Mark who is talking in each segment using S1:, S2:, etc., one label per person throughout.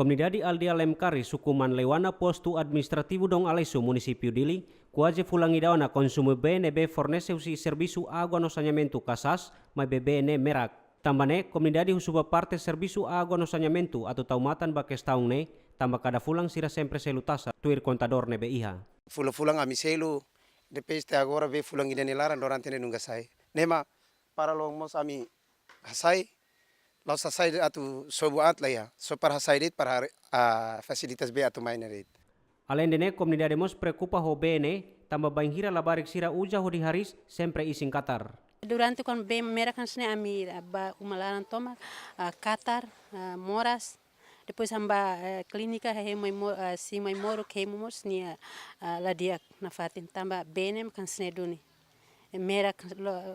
S1: Comunidade Aldea Lemkari sukuman lewana posto administrativo dong Alessio município Dili, quase fulangidawana consumo BNB fornece usi serviço água no saneamento Casas, mas BBN Merak. Tambane, comunidade husuba parte serviço água no saneamento atau taumatan ba questão ne, tamba cada fulang sira sempre selutasa, tuir contador ne BIH.
S2: Fulang amiselu, depois até agora ve fulang ida nilaran dorante ne nunga sai. Nema para lo mos ami hasai, lo sasai atu sobuat lah ya, so para hasai dit para fasilitas be atu main rit.
S1: Além dene, comunidade mos preocupa ho BN, tamba banhira labarik sira uja ho di haris sempre isin Qatar.
S3: Durante quando bem mereka kan sene ami umalaran toma Qatar moras depois hamba klinika he si mai moro ke mos ni ladiak na fatin tamba benem kan sene duni mereka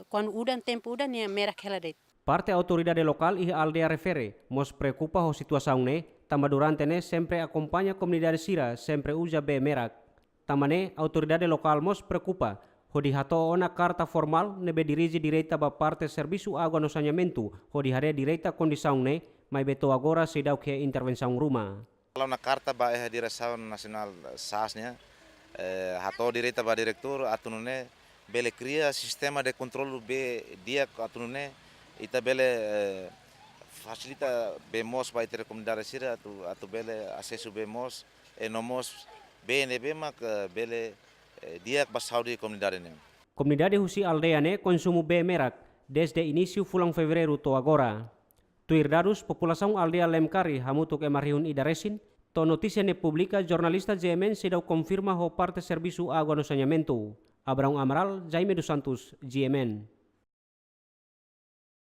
S3: quando udan tempo udan ni mereka hela det.
S1: Parte autoridade local e aldea refere, mos preocupa ho situação ne, tamba durante ne sempre acompanha comunidade sira sempre uja be merak. Tambane autoridade local mos preocupa ho dihato ona carta formal nebe dirige direita ba parte serviço água no saneamento ho dihare direita condição ne mai beto agora se dau que intervenção rumah.
S4: Kalau na carta ba direção nacional SAS-nya hato direita ba direktur atunune bele cria sistema de controle be dia atunune ita bele facilita bemos ba iter comunidade sira atu bele acesso bemos nomos BNB mak bele dia basau di comunidade ne.
S1: Comunidade husi aldea ne consumo be merak desde início fulang fevereiro to agora. Tuir dados população aldea Lemkari hamutuk emarriun idaresin, to notícia ne publica jornalista GMN sedau confirma ho parte serviço água no saneamento. Abraão Amaral, Jaime dos Santos, GMN.